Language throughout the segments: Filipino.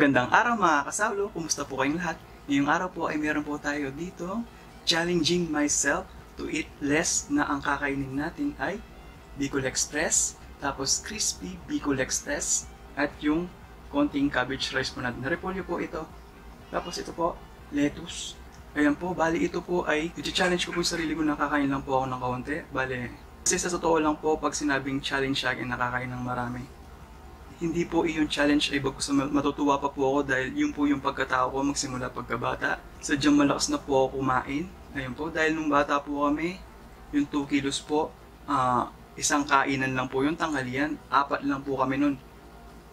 Magandang araw mga kasawlo, kumusta po kayong lahat? Ngayong araw po ay meron po tayo dito challenging myself to eat less na ang kakainin natin ay Bicol Express, tapos crispy Bicol Express at yung konting cabbage rice po natin. Repolyo po ito. Tapos ito po, lettuce. Ayan po, bali ito po ay i-challenge ko po yung sarili ko na kakain lang po ako ng kaunti. Bali, kasi sa totoo lang po pag sinabing challenge sa akin nakakain ng marami. Hindi po iyon challenge ay bagkus matutuwa pa po ako dahil yun po yung pagkatao ko magsimula pagkabata. Sadyang malakas na po ako kumain. Ayun po, dahil nung bata po kami, yung 2 kilos po, isang kainan lang po yung tanghalian. 4 lang po kami nun.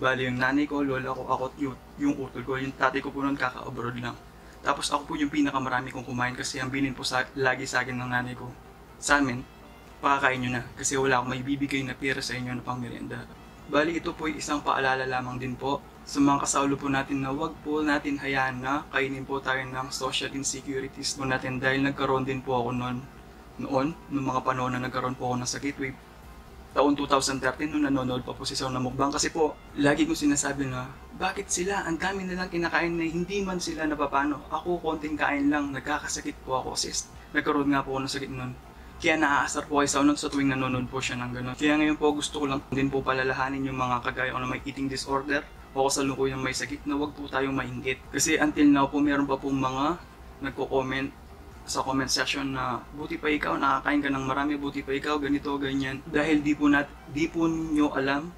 Bali yung nanay ko, lola ko, ako, yung utol ko, yung tatay ko po nun kaka-abroad lang. Tapos ako po yung pinakamarami kong kumain kasi ang bilin po lagi sa akin ng nanay ko. Sa amin, pakakain nyo na kasi wala akong may bibigay na pera sa inyo na pang merienda. Bali ito po ay isang paalala lamang din po sa mga kasawlo po natin na wag po natin hayaan na kainin po tayo ng social insecurities po natin dahil nagkaroon din po ako noon, noong mga panahon na nagkaroon po ako ng sakit. Taon 2013 nung nanonood pa po si Saw na mukbang kasi po lagi ko sinasabi na bakit sila ang dami nilang kinakain na hindi man sila napapano. Ako konting kain lang, nagkakasakit po ako kasi nagkaroon nga po ako ng sakit noon. Kaya naaasar po kay Saw sa tuwing nanonood po siya ng gano'n. Kaya ngayon po gusto ko lang din po palalahanin yung mga kagaya ko na may eating disorder o kasalukuyang may sakit na wag po tayong mainggit. Kasi until now po meron pa pong mga nagko-comment sa comment section na buti pa ikaw, nakakain ka ng marami, buti pa ikaw, ganito, ganyan. Dahil di po ninyo alam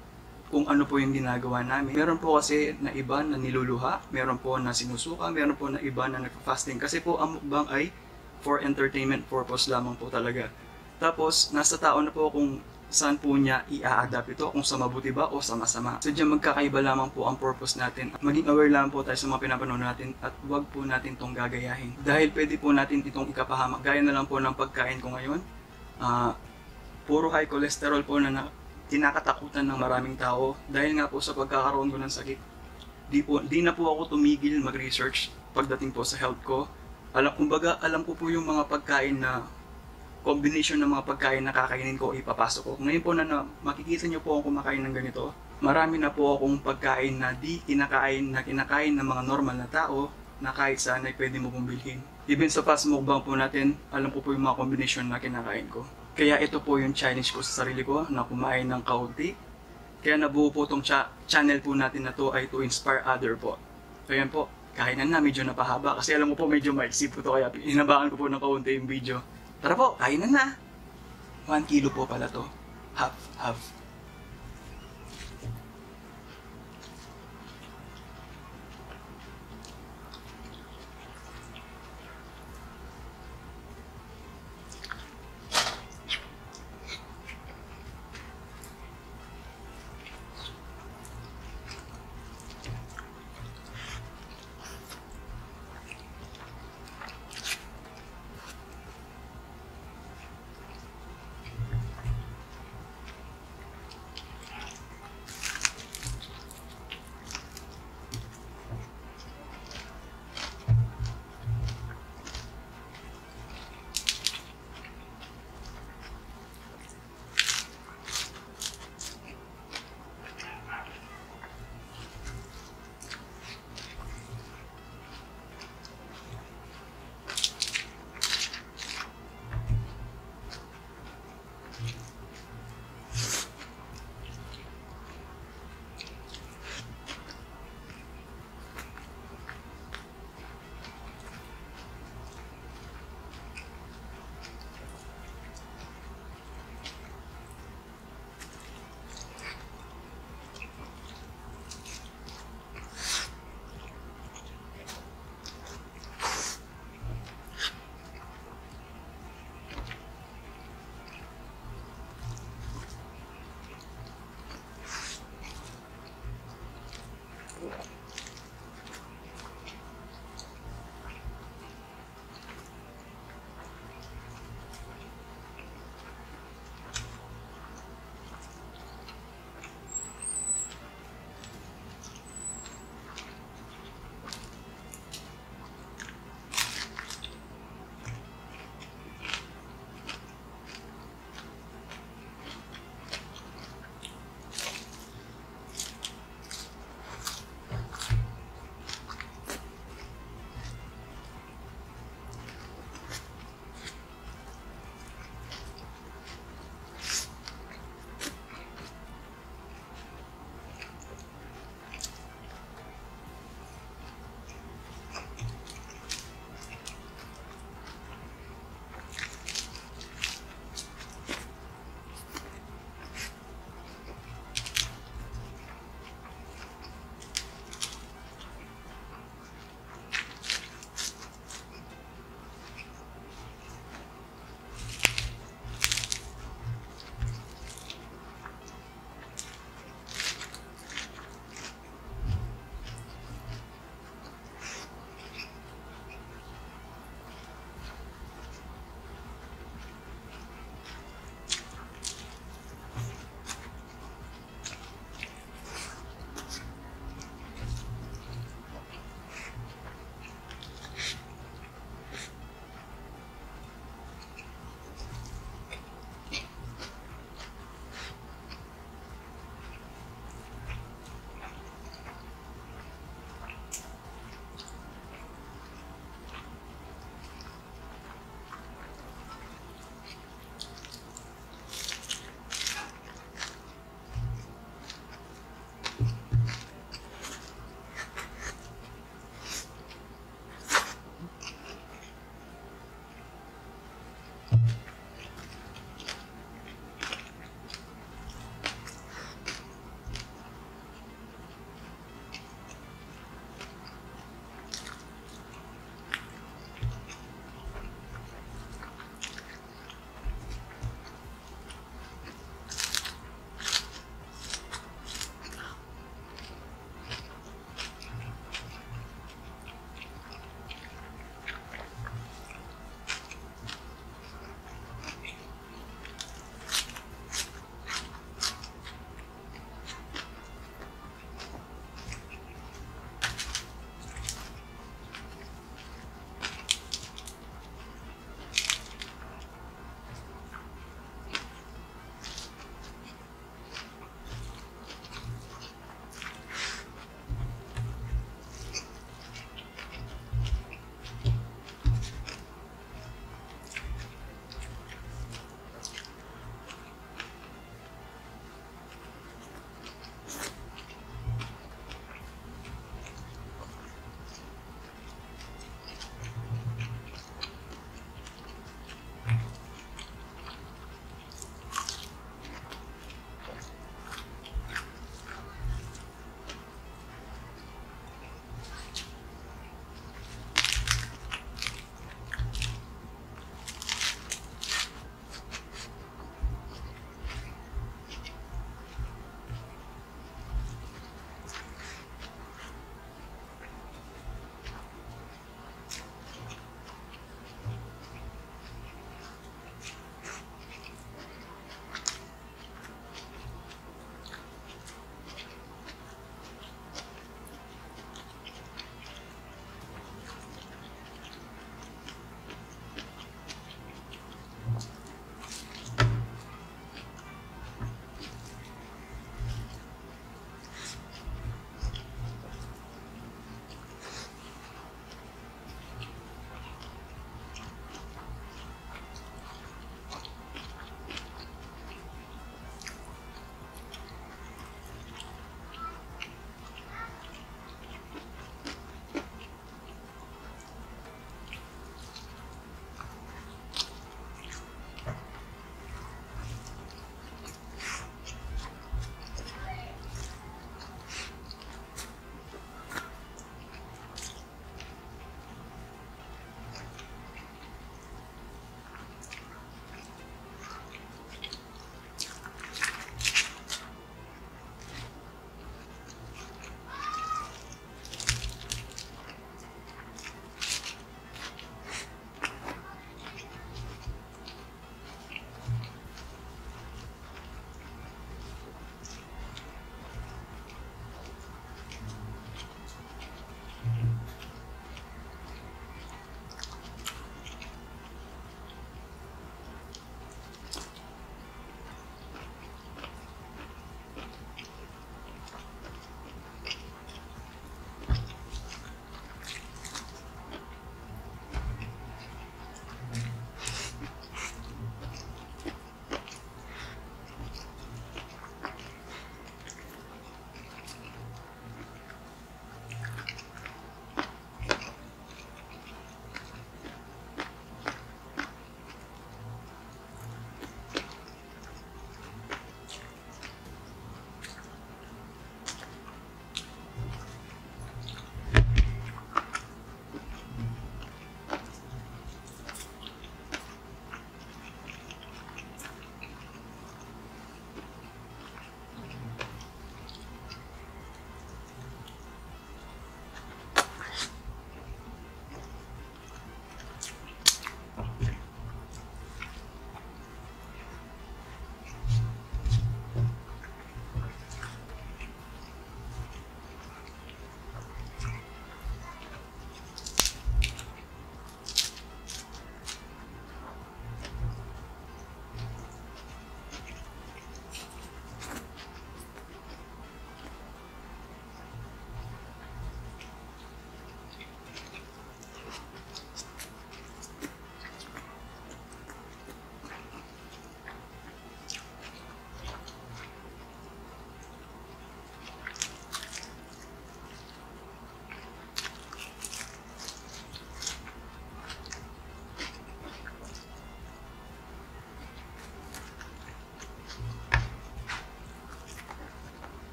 kung ano po yung ginagawa namin. Meron po kasi na iba na niluluha, meron po na sinusuka, meron po na iba na nagfa-fasting. Kasi po ang mukbang ay for entertainment purpose lamang po talaga. Tapos, nasa tao na po kung saan po niya i-a-adapt ito, kung sa mabuti ba o sa masama. Sadyang magkakaiba lamang po ang purpose natin. Maging aware lang po tayo sa mga pinapanood natin at wag po natin itong gagayahin. Dahil pwede po natin itong ikapahamak. Gaya na lang po ng pagkain ko ngayon. Puro high cholesterol po na kinakatakutan ng maraming tao. Dahil nga po sa pagkakaroon ko ng sakit, di na po ako tumigil mag-research pagdating po sa health ko. Alam ko po yung mga pagkain na combination ng mga pagkain na kakainin ko ipapasok ko. Ngayon po na makikita nyo po akong kumakain ng ganito, marami na po akong pagkain na kinakain ng mga normal na tao na kahit saan ay pwede mo pong bilhin. Even sa fast mukbang po natin, alam ko po yung mga combination na kinakain ko. Kaya ito po yung challenge ko sa sarili ko na kumain ng kaunti. Kaya nabuo po itong channel po natin na to ay to inspire other po. So yan po. Kainan na, medyo napahaba kasi alam mo po medyo maiksi po ito kaya hinabaan ko po ng kaunti yung video. Tara po, kainan na! 1 kilo po pala to. Half.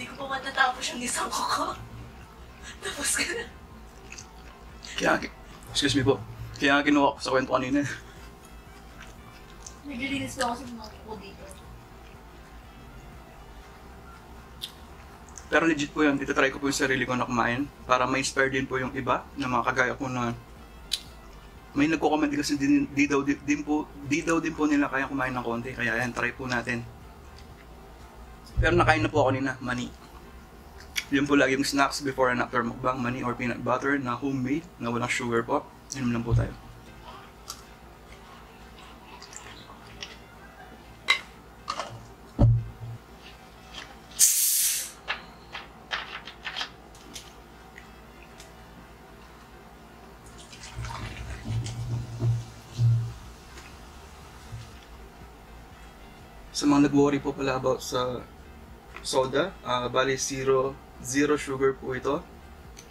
Hindi ko pa matatapos yung isang ko. Tapos ka na. Excuse me po. Kaya nga kinuha ko sa kwento kanina. Naglilinis ko kasi mga kuko dito. Pero legit po yun, itatry ko po yung sarili ko na kumain para ma-inspire din po yung iba na mga kagaya ko na may nagko-comment kasi di daw din po nila kaya kumain ng konti. Kaya yan, try po natin. Pero nakain na po ako kanina, mani. Yun po lagi yung snacks before and after mukbang, mani or peanut butter na homemade, na walang sugar po. Inom lang po tayo. Sa mga nag-worry po pala about sa soda, bali zero sugar po ito.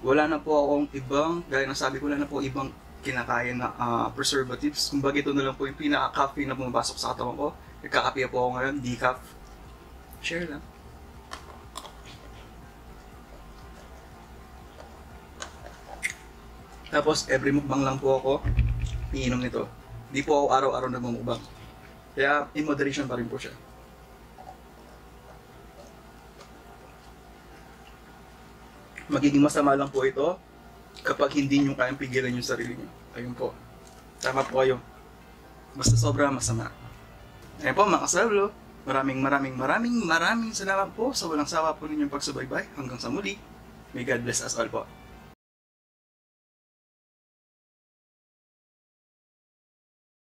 Wala na po akong ibang, gaya ng sabi ko, wala na po ibang kinakain na preservatives. Kumbaga ito na lang po yung pinaka-caffeine na pumapasok sa katawan ko. Nagkakape po ako ngayon, decaf. Share lang. Tapos every mukbang lang po ako iinom nito. Di po ako araw-araw nagmumukbang. Kaya in moderation pa rin po siya. Magiging masama lang po ito kapag hindi nyo kayang pigilan yung sarili nyo. Ayun po. Tama po kayo. Basta sobra masama. Ayun po mga kasablo. Maraming salamat po sa walang sawa po ninyong pagsubaybay. Hanggang sa muli. May God bless us all po.